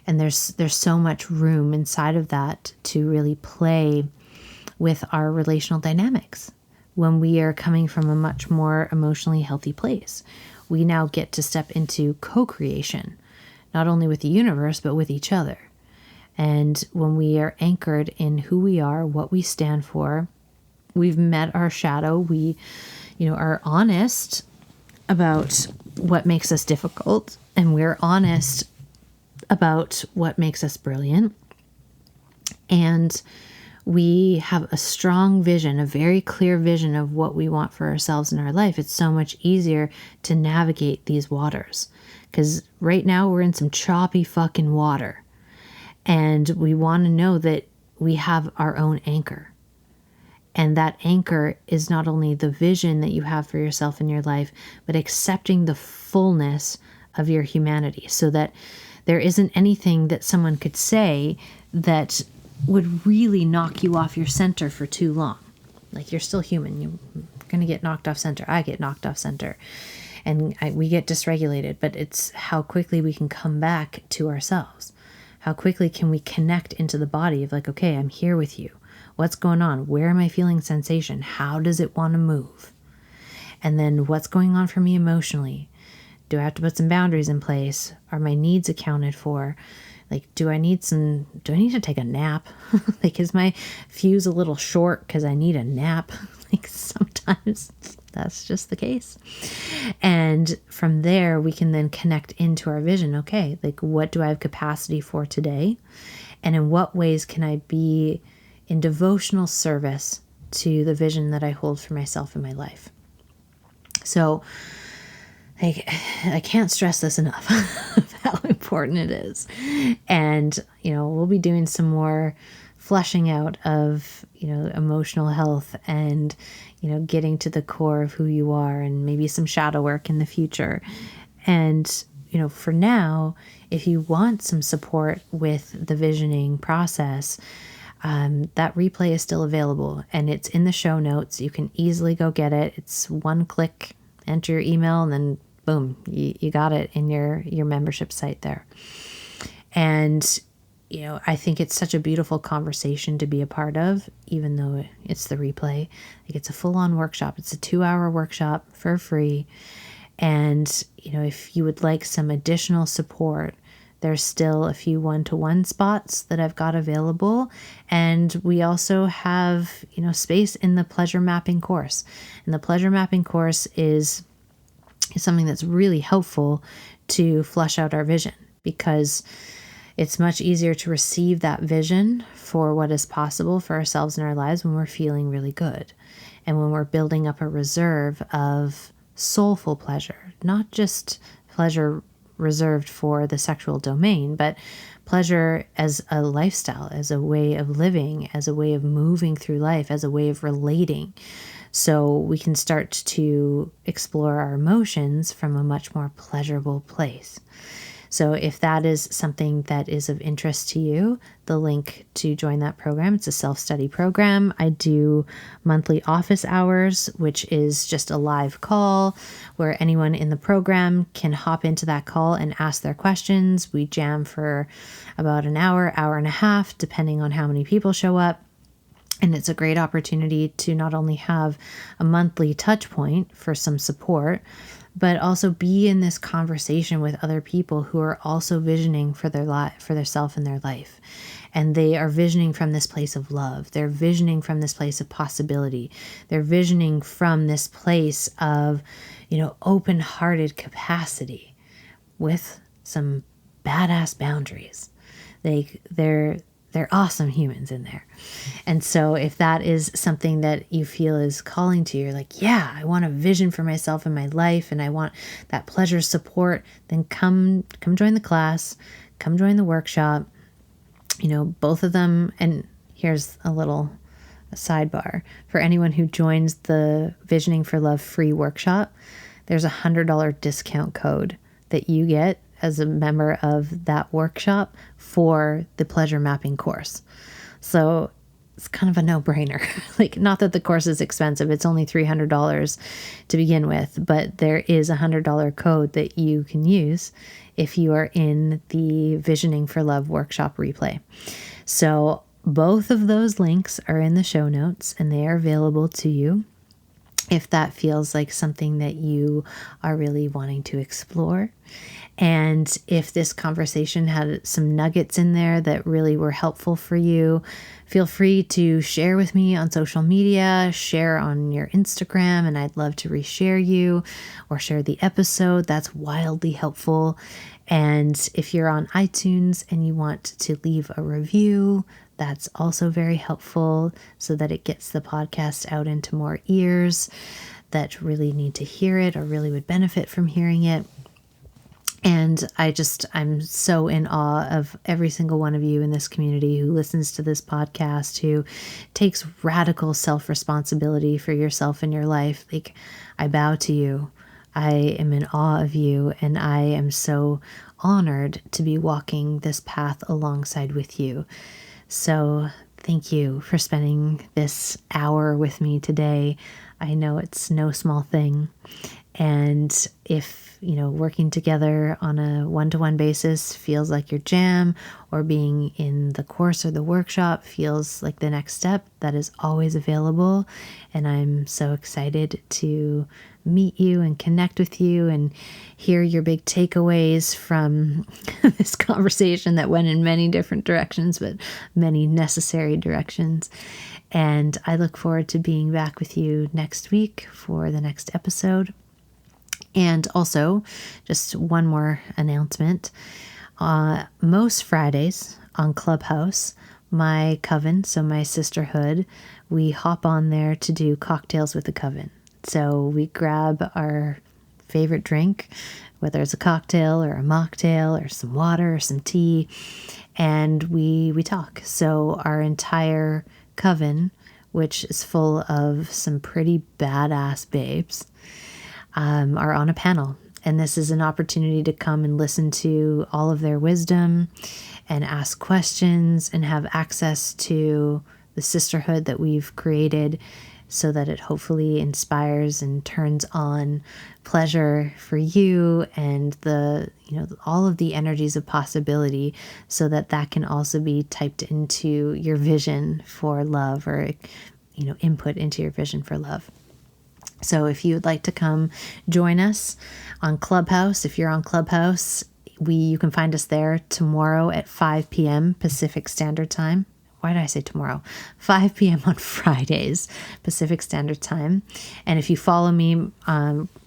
And there's so much room inside of that to really play with our relational dynamics. When we are coming from a much more emotionally healthy place, we now get to step into co-creation, not only with the universe, but with each other. And when we are anchored in who we are, what we stand for, we've met our shadow, we, are honest about what makes us difficult, and we're honest about what makes us brilliant. And we have a strong vision, a very clear vision of what we want for ourselves in our life. It's so much easier to navigate these waters, because right now we're in some choppy fucking water. And we want to know that we have our own anchor. And that anchor is not only the vision that you have for yourself in your life, but accepting the fullness of your humanity, so that there isn't anything that someone could say that would really knock you off your center for too long. Like, you're still human. You we're going to get knocked off center. I get knocked off center and we get dysregulated, but it's how quickly we can come back to ourselves. How quickly can we connect into the body of like, okay, I'm here with you. What's going on? Where am I feeling sensation? How does it want to move? And then what's going on for me emotionally? Do I have to put some boundaries in place? Are my needs accounted for? Like, do I need to take a nap? Like, is my fuse a little short because I need a nap? Like, sometimes that's just the case. And from there, we can then connect into our vision. Okay, like, what do I have capacity for today? And in what ways can I be in devotional service to the vision that I hold for myself in my life? So, I can't stress this enough of how important it is. And, we'll be doing some more fleshing out of, emotional health and, getting to the core of who you are, and maybe some shadow work in the future. And, for now, if you want some support with the visioning process, that replay is still available and it's in the show notes. You can easily go get it. It's one click, enter your email, and then boom, you got it in your membership site there. And, I think it's such a beautiful conversation to be a part of, even though it's the replay. Like, it's a full-on workshop. It's a 2-hour workshop for free. And, if you would like some additional support, there's still a few one-to-one spots that I've got available. And we also have, space in the pleasure mapping course. And the pleasure mapping course is something that's really helpful to flesh out our vision, because it's much easier to receive that vision for what is possible for ourselves in our lives when we're feeling really good and when we're building up a reserve of soulful pleasure, not just pleasure reserved for the sexual domain, but pleasure as a lifestyle, as a way of living, as a way of moving through life, as a way of relating. So we can start to explore our emotions from a much more pleasurable place. So if that is something that is of interest to you, the link to join that program, it's a self-study program. I do monthly office hours, which is just a live call where anyone in the program can hop into that call and ask their questions. We jam for about an hour, hour and a half, depending on how many people show up. And it's a great opportunity to not only have a monthly touch point for some support, but also be in this conversation with other people who are also visioning for their life, for their self and their life. And they are visioning from this place of love. They're visioning from this place of possibility. They're visioning from this place of, open-hearted capacity with some badass boundaries. They're awesome humans in there. And so if that is something that you feel is calling to you, you're like, yeah, I want a vision for myself in my life and I want that pleasure support, then come join the class, come join the workshop. Both of them. And here's a little sidebar for anyone who joins the Visioning for Love free workshop. There's a $100 discount code that you get as a member of that workshop for the pleasure mapping course. So it's kind of a no-brainer. Like, not that the course is expensive. It's only $300 to begin with, but there is a $100 code that you can use if you are in the Visioning for Love workshop replay. So both of those links are in the show notes and they are available to you if that feels like something that you are really wanting to explore. And if this conversation had some nuggets in there that really were helpful for you, feel free to share with me on social media, share on your Instagram, and I'd love to reshare you or share the episode. That's wildly helpful. And if you're on iTunes and you want to leave a review, that's also very helpful so that it gets the podcast out into more ears that really need to hear it or really would benefit from hearing it. And I'm so in awe of every single one of you in this community who listens to this podcast, who takes radical self-responsibility for yourself and your life. Like, I bow to you. I am in awe of you, and I am so honored to be walking this path alongside with you. So Thank you for spending this hour with me today. I know it's no small thing. And if, working together on a one-to-one basis feels like your jam, or being in the course or the workshop feels like the next step, that is always available. And I'm so excited to meet you and connect with you and hear your big takeaways from this conversation that went in many different directions, but many necessary directions. And I look forward to being back with you next week for the next episode. And also, just one more announcement. Most Fridays on Clubhouse, my coven, so my sisterhood, we hop on there to do cocktails with the coven. So we grab our favorite drink, whether it's a cocktail or a mocktail or some water or some tea, and we talk. So our entire coven, which is full of some pretty badass babes, are on a panel. And this is an opportunity to come and listen to all of their wisdom and ask questions and have access to the sisterhood that we've created, so that it hopefully inspires and turns on pleasure for you, and all of the energies of possibility, so that can also be typed into your vision for love, or input into your vision for love. So if you would like to come join us on Clubhouse, if you're on Clubhouse, you can find us there tomorrow at 5 p.m. Pacific Standard Time. Why did I say tomorrow? 5 p.m. on Fridays, Pacific Standard Time. And if you follow me,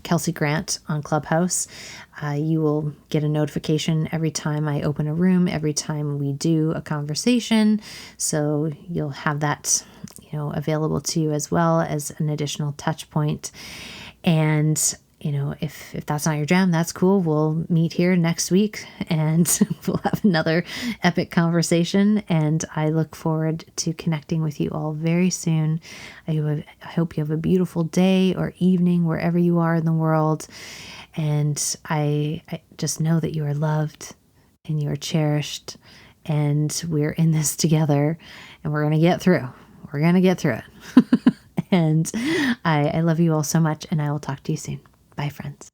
Kelsey Grant, on Clubhouse, you will get a notification every time I open a room, every time we do a conversation. So you'll have that available to you, as well as an additional touch point. And if that's not your jam, that's cool. We'll meet here next week and we'll have another epic conversation. And I look forward to connecting with you all very soon. I hope you have a beautiful day or evening wherever you are in the world. And I just know that you are loved and you are cherished, and we're in this together, and we're going to get through. We're going to get through it. And I love you all so much, and I will talk to you soon. Bye, friends.